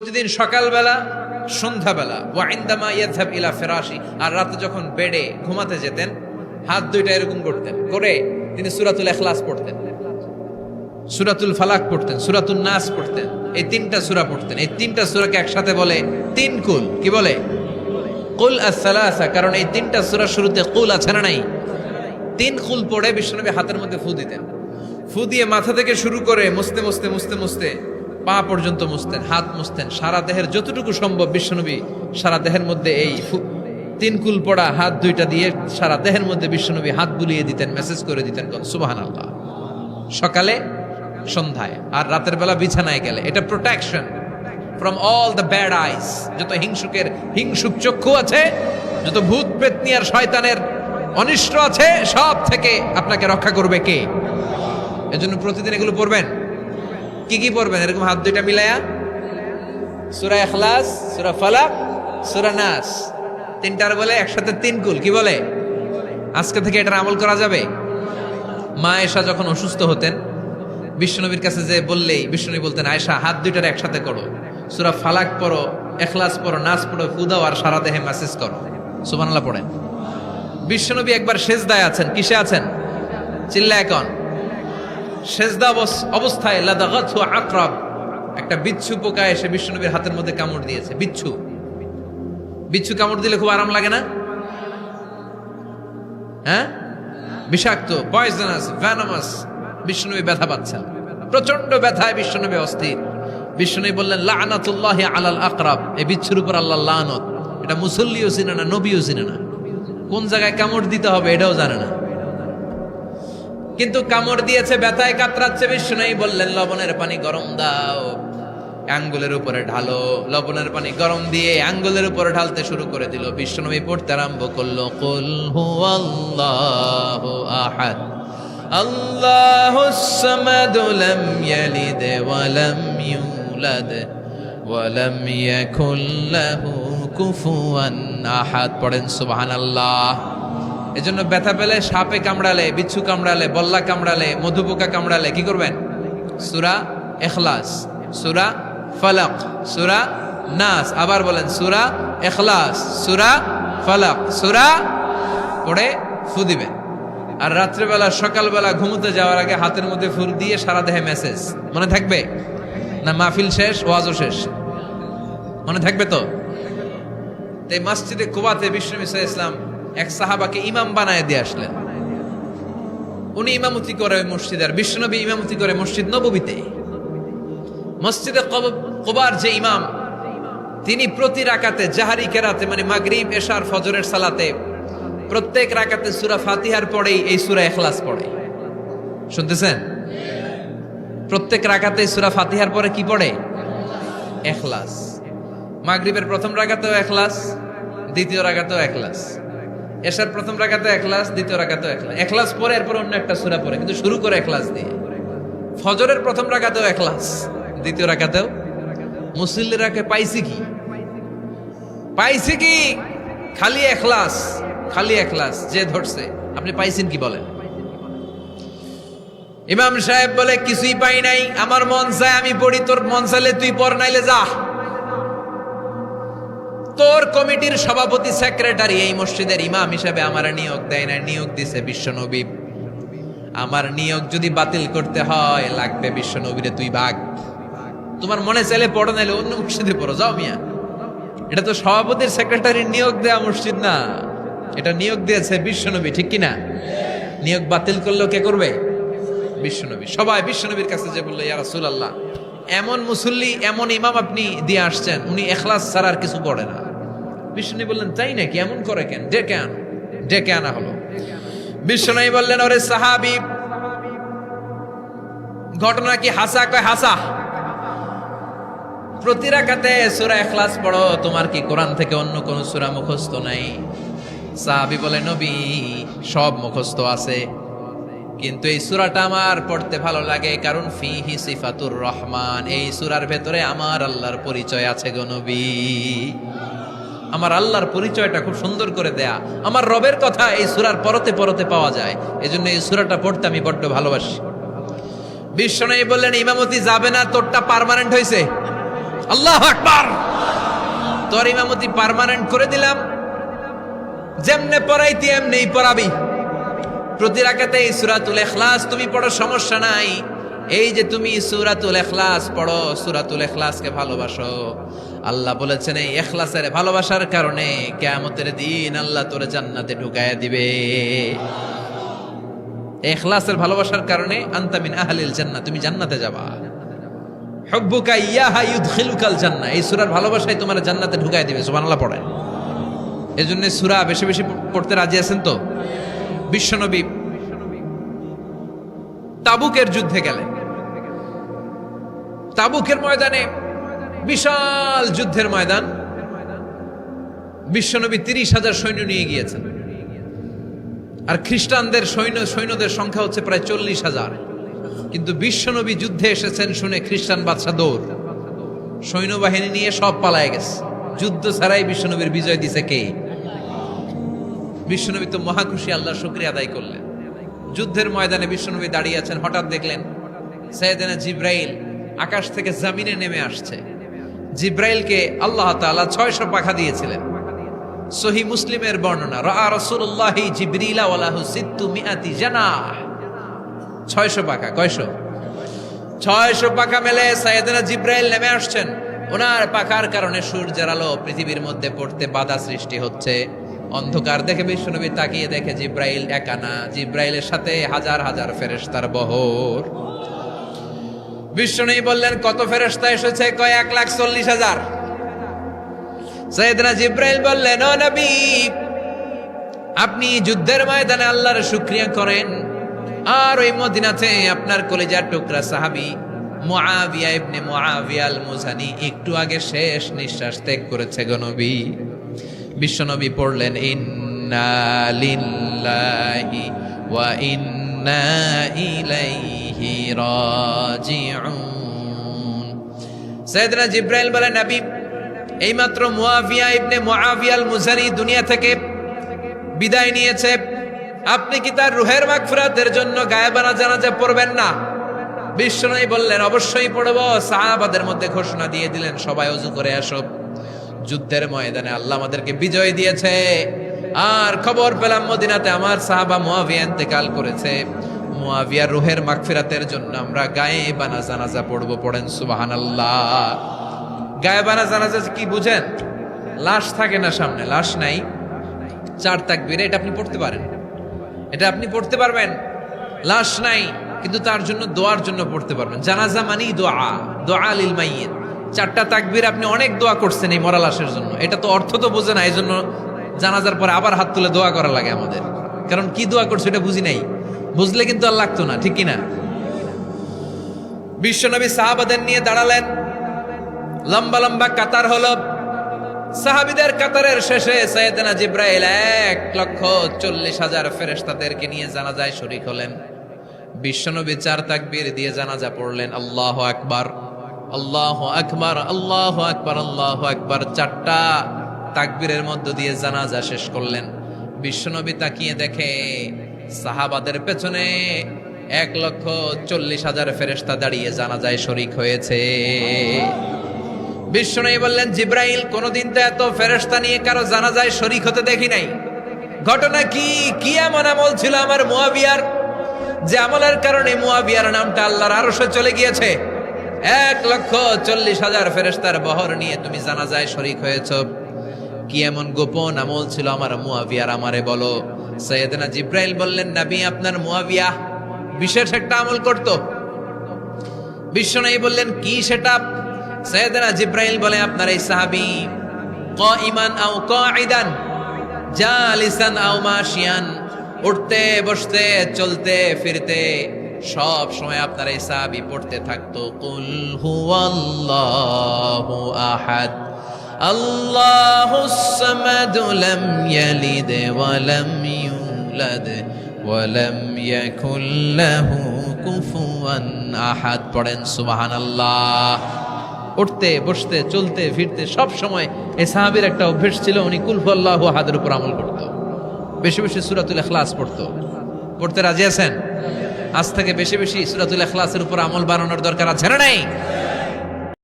প্রতিদিন সকালবেলা, সন্ধ্যাবেলা, ওয়াইন্দামা ইয়াযহাব ইলা ফিরাশি, আর রাতে যখন বেডে ঘুমাতে যেতেন হাত দুইটা এরকম করতেন, করে তিনি সূরাতুল ইখলাস পড়তেন, সূরাতুল ফালাক পড়তেন, সূরাতুন নাস পড়তেন। এই তিনটা সূরা পড়তেন। এই তিনটা সূরাকে একসাথে বলে তিন কুল। কি বলে? কুল আস-সালাসা। কারণ এই তিনটা সূরার শুরুতে কুল আছে না নাই? তিন কুল পড়ে বিশ্বনবী হাতের মধ্যে ফু দিতেন। ফু দিয়ে মাথা থেকে শুরু করে মুছতে মুছতে মুছতে মুছতে পা পর্যন্ত মুছতেন, হাত মুছতেন, সারা দেহের যতটুকু সম্ভব বিশ্বনবী সারা দেহের মধ্যে এই তিন কুল পড়া হাত দুইটা দিয়ে সারা দেহের মধ্যে বিশ্বনবী হাত বুলিয়ে দিতেন, মেসেজ করে দিতেন সুবহানাল্লাহ। সকালে, সন্ধ্যায়, আর রাতের বেলা বিছানায় গেলে। এটা protection from all the bad আইস। যত হিংসুক চক্ষু আছে, যত ভূত পেতনি আর শয়তানের অনিষ্ট আছে, সব থেকে আপনাকে রক্ষা করবে কে? এজন্য প্রতিদিন এগুলো পড়বেন। কি কি পড়বেন? এরকম হাত দুইটা মিলায়া সূরা ইখলাস, সূরা ফালাক, সূরা নাস, তিনটার বলে একসাথে তিন কুল। কি বলে? আজকে থেকে এটার আমল করা যাবে। মা আয়েশা যখন অসুস্থ হতেন, বিশ্বনবীর কাছে যে বললেই বিশ্বনবী বলতেন, আয়েশা হাত দুইটার একসাথে করো, সূরা ফালাক পড়ো, ইখলাস পড়ো, নাস পড়ো, ফু দাও, আর সারা দেহে মেসেজ করো। সুবহানাল্লাহ পড়েন। বিশ্বনবী একবার সেজদায় আছেন। কিসে আছেন? চিল্লায় কোন? সেজদা অবস্থায় লাদাগাতহু আকরাব, একটা বিচ্ছু পোকা এসে বিশ্বনবীর হাতের মধ্যে কামড় দিয়েছে। বিচ্ছু কামড় দিলে খুব আরাম লাগে না? হ্যাঁ, বিষাক্ত, পয়জনাস, ভ্যানামাস। বিশ্বনবী ব্যথা পাচ্ছেন, প্রচন্ড ব্যথায় বিশ্বনবী অস্থির। বিশ্বনবী বললেন, লাআনাতুল্লাহি আলাল আকরাব, এই বিচ্ছুর উপর আল্লাহর লানত। এটা মুসল্লিও চিনে না, নবীও চিনে না, কোন জায়গায় কামড় দিতে হবে এটাও জানে না, কিন্তু কামড় দিয়েছে, ব্যথায় কাতরাচ্ছে। বিশ্বনবী বললেন, লবণের পানি গরম দাও, আঙ্গুলের উপরে ঢালো। লবণের পানি গরম দিয়ে আঙ্গুলের উপরে ঢালতে শুরু করে দিল। বিশ্বনবী পড়তে আরম্ভ করলো, কুল হুয়াল্লাহু আহাদ আল্লাহুস সামাদ লাম ইয়ালিদ ওয়া লাম ইউলাদ ওয়া লাম ইয়াকুল লাহু কুফুয়ান আহাদ। পড়েন সুবহানাল্লাহ। এজন্য ব্যথা পেলে, সাপে কামড়ালে, বিচ্ছু কামড়ালে, বল্লা কামড়ালে, মধুপোকা কামড়ালে কি করবেন? সূরা ইখলাস, সূরা ফালাক, সূরা নাস। আবার বলেন, সূরা ইখলাস, সূরা ফালাক, সূরা পড়ে ফু দিবেন। আর রাত্রেবেলা, সকালবেলা ঘুমোতে যাওয়ার আগে হাতের মধ্যে ফুল দিয়ে সারা দেহে মেসেজ। মনে থাকবে না? মাহফিল শেষ, ওয়াজও শেষ, মনে থাকবে তো? এই মসজিদে কুবাতে বিশ্বনবী সাল্লাল্লাহু আলাইহি ওয়াসাল্লাম এক সাহাবাকে ইমাম বানায় দিয়ে আসলেন। উনি ইমামতি করে মসজিদে, আর বিশ্বনবী ইমামতি করে মসজিদ নববীতে। মসজিদে কুবার যে ইমাম, তিনি প্রতি রাকাতে জাহারি কেরাতে, মানে মাগরিব, এশার, ফজরের সালাতে প্রত্যেক রাকাতে সূরা ফাতিহার পরেই এই সূরা ইখলাস পড়ে। শুনতেছেন? প্রত্যেক রাকাতে সূরা ফাতিহার পরে কি পড়ে? ইখলাস। মাগরিবের প্রথম রাকাতেও ইখলাস, দ্বিতীয় রাকাতেও ইখলাস, এশার প্রথম রাকাতে ইখলাস, দ্বিতীয় রাকাতেও ইখলাস। ইখলাস পরে এরপর অন্য একটা সূরা পড়ে, কিন্তু শুরু করে ইখলাস দিয়ে। ফজরের প্রথম রাকাতেও ইখলাস, দ্বিতীয় রাকাতেও। মুসল্লিরা কে পাইছে কি? পাইছে কি? খালি ইখলাস, খালি ইখলাস। যে ধরছে, আপনি পাইছেন কি বলেন? ইমাম সাহেব বলে, কিছুই পাই নাই, আমার মন চায় আমি পড়ি, তোর মন চাইলে তুই পড়, নাইলে যা। তোর কমিটির সভাপতি, সেক্রেটারি, এই মসজিদের ইমাম হিসেবে আমার নিয়োগ দেয় না, নিয়োগ দিছে বিশ্বনবী। আমার নিয়োগ যদি বাতিল করতে হয়, লাগবে বিশ্বনবীরে তুই ভাগ। তোমার মনে চাইলে পড়ো, নাইলে অন্য মসজিদে পড়ো, যাও মিয়া। এটা তো সভাপতির, সেক্রেটারির নিয়োগ দেয়া মসজিদ না, এটা নিয়োগ দিয়েছে বিশ্বনবী, ঠিক কিনা? নিয়োগ বাতিল করলেও কে করবে? বিশ্বনবী। সবাই বিশ্বনবীর কাছে যে বললো, ইয়া রাসূলুল্লাহ, এমন মুসল্লি, এমন ইমাম আপনি দিয়ে আসছেন, উনি ইখলাস ছাড়া আর কিছু পড়ে না। বিশ্বনবী বললেন, তাই নাকি? এমন করে কেন? ডেকে আনা হলো। বিশ্বনবী বললেন, ওরে সাহাবী, ঘটনা কি হাসা? কয় হাসা। প্রতি রাকাতে সূরা ইখলাস পড়ো, তোমার কি কোরআন থেকে অন্য কোন সূরা মুখস্থ নাই? সাহাবী বলে, নবী, সব মুখস্থ আছে, কিন্তু এই সূরাটা আমার পড়তে ভালো লাগে, কারণ ফিহি সিফাতুর রহমান, এই সূরার ভেতরে আমার আল্লাহর পরিচয় আছে গো নবী। আমার আল্লাহর পরিচয়টা খুব সুন্দর করে দেয়া, আমার রবের কথা এই সূরার পরতে পরতে পাওয়া যায়, এজন্য এই সূরাটা পড়তে আমি বড্ড ভালোবাসি। বিশ্বনবী বললেন, ইমামতি যাবে না, তোরটা পার্মানেন্ট হয়েছে। আল্লাহু আকবার। তোর ইমামতি পার্মানেন্ট করে দিলাম, যেমনে পড়াইতি এমনেই পড়াবি। প্রতি রাকাতে এই সূরাতুল ইখলাস তুমি পড়ো, সমস্যা নাই। এই যে তুমি সূরাতুল ইখলাস পড়ো, সূরাতুল ইখলাসকে ভালোবাসো, আল্লাহ বলেছেন এই ইখলাসের ভালোবাসার কারণে কিয়ামতের দিন আল্লাহ তোরে জান্নাতে ঢুকায়া দিবে। ইখলাসের ভালোবাসার কারণে আনতা মিন আহলিল জান্নাহ, তুমি জান্নাতে যাবা। হুব্বুকা ইয়াহা ইউদখিলুকাল জান্নাহ, এই সূরার ভালোবাসাই তোমার জান্নাতে ঢুকায়া দিবে। সুবহানাল্লাহ পড়েন। এজন্য সূরা বেশি বেশি পড়তে রাজি আছেন তো? বিশ্বনবী তাবুকের যুদ্ধে গেলেন। তাবুকের ময়দানে বিশাল যুদ্ধের ময়দান, বিশ্বনবী 30,000 সৈন্য নিয়ে গিয়েছেন। আর খ্রিস্টানদের সৈন্যদের সংখ্যা হচ্ছে প্রায় 40,000। কিন্তু বিশ্বনবী যুদ্ধে এসেছেন শুনে খ্রিস্টান বাদশা দৌড়, সৈন্যবাহিনী নিয়ে সব পালায় গেছে। যুদ্ধ ছাড়াই বিশ্বনবীর বিজয় দিছে কে? বিশ্বনবী তো মহাখুশি, আল্লাহর শুকরিয়া আদায় করলেন। যুদ্ধের ময়দানে বিশ্বনবী দাঁড়িয়ে আছেন, হঠাৎ দেখলেন সাইয়েদনা জিব্রাইল আকাশ থেকে জমিনে নেমে আসছে। জিব্রাইলকে আল্লাহ তাআলা 600 পাখা দিয়েছিলেন। সহিহ মুসলিমের বর্ণনা, রাআ রাসূলুল্লাহি জিবরিলা ওয়া লাহু 600 জানাহ। 600 পাখা। কয়শো? 600 পাখা মেলে সাইয়েদনা জিব্রাইল নেমে আসছেন। ওনার পাখার কারণে সূর্যের আলো পৃথিবীর মধ্যে পড়তে বাধা সৃষ্টি হচ্ছে। অন্ধকার দেখে বিশ্বনবী তাকিয়ে দেখে জিব্রাইল একা না, জিব্রাইলের সাথে হাজার হাজার ফেরেশতার বহর। বিশ্বনবী বললেন, কত ফেরেশতা এসেছে? কয় 1,40,000। সাইয়েদনা জিব্রাইল বললেন, ও নবী, আপনি যুদ্ধের ময়দানে আল্লাহর শুকরিয়া করেন, আর ওই মদিনাতে আপনার কলিজার টুকরা সাহাবী মুআবিয়া ইবনে মুআবিয়া আল মুজানি একটু আগে শেষ নিঃশ্বাস ত্যাগ করেছে গো নবী। বিশ্বনবী পড়লেন, ইন্না লিল্লাহি ওয়া ইন্না ইলাইহি রাজিউন। সাইয়েদনা জিব্রাইল বলেন, নবী, এইমাত্র মুআবিয়া ইবনে মুআবিয়া আল মুজানি দুনিয়া থেকে বিদায় নিয়েছে, আপনি কি তার রুহের মাগফিরাতের জন্য গায়েবানা জানাজা পড়বেন না? বিশ্বনবী বললেন, অবশ্যই পড়ব। সাহাবাদের মধ্যে ঘোষণা দিয়ে দিলেন, সবাই ওযু করে আসো। যুদ্ধের ময়দানে আল্লাহ আমাদেরকে বিজয় দিয়েছে, আর খবর পেলাম মদিনাতে আমার সাহাবা মুআবিয়া ইন্তেকাল করেছে। মুআবিয়ার রুহের মাগফিরাতের জন্য আমরা গায়েবানা জানাজা পড়ব। পড়েন সুবহানাল্লাহ। গায়েবানা জানাজা কি বুঝেন? লাশ থাকে না সামনে, লাশ নাই, 4 তাকবীরে এটা আপনি পড়তে পারেন, এটা আপনি পড়তে পারবেন। লাশ নাই কিন্তু তার জন্য দোয়ার জন্য পড়তে পারবেন। জানাজা মানেই দোয়া, দোয়া লিল মাইয়িত। 4টা তাকবীর আপনি অনেক দোয়া করছেন এই মরা লাশের জন্য, এটা তো অর্থ তো বোঝে না। এই জন্য জানাজার পরে আবার হাত তুলে দোয়া করা লাগে আমাদের, কারণ কি দোয়া করছে এটা বুঝি নাই। বুঝলে কিন্তু আর লাগতো না, ঠিক কিনা? বিশ্বনবী সাহাবাদের নিয়ে দাঁড়ালেন, লম্বা লম্বা কাতার হলো। সাহাবীদের কাতারের শেষে সাইয়েদনা জিব্রাইল 1,40,000 ফেরেশতাদেরকে নিয়ে জানাজায় শরীক হলেন। বিশ্বনবী 4 তাকবীর দিয়ে জানাজা পড়লেন, আল্লাহু আকবার, আল্লাহু আকবার, আল্লাহু আকবার, আল্লাহু আকবার। 4টা তাকবীরের মধ্য দিয়ে জানাজা শেষ করলেন। বিশ্বনবী তাকিয়ে দেখে সাহাবাদের পেছনে 1,40,000 ফেরেশতা দাঁড়িয়ে জানাজায় শরীক হয়েছে। বিশ্বনবী বললেন, জিব্রাইল, কোনদিন তো এত ফেরেশতা নিয়ে কারো জানাজায় শরীক হতে দেখি নাই। ঘটনা কি? কি এমন আমল ছিল আমার মুআবিয়ার, যে আমলের কারণে মুআবিয়ার নামটা আল্লাহর আরশে চলে গিয়েছে? 1,40,000 ফেরেশতার বহর নিয়ে তুমি জানাজায় শরীক হয়েছো। কি এমন গোপন আমল ছিল আমার মুআবিয়ার, আমারে বলো। সাইয়েদনা জিব্রাইল বললেন, নবী, আপনার মুআবিয়া বিশেষ একটা আমল করত। বিশ্বনবী বললেন, কি সেটা? সাইয়েদনা জিব্রাইল বলে, আপনার এই সাহাবী কাইমান আও কাঈদান, জালিসান আও মাশিয়ান, উঠতে বসতে চলতে ফিরতে সব সময় আপনার এই সাহাবী পড়তে থাকতো, কুল হুয়াল্লাহু আহাদ, আল্লাহুস সামাদ, লাম ইয়ালিদ ওয়া লাম ইউলাদ ওয়া লাম ইয়াকুল লাহু কুফুয়ান আহাদ। পড়েন সুবহানাল্লাহ। উঠতে বসতে চলতে ফিরতে সব সময় এই সাহাবীর একটা অভ্যাস ছিল, উনি কুল হুয়াল্লাহু আহাদের উপর আমল করতো। বেশি বেশি সূরাতুল ইখলাস পড়তো। পড়তে রাজি আছেন? আজ থেকে বেশি বেশি সূরাতুল ইখলাসের উপর আমল বানানোর দরকার আছে না নাই?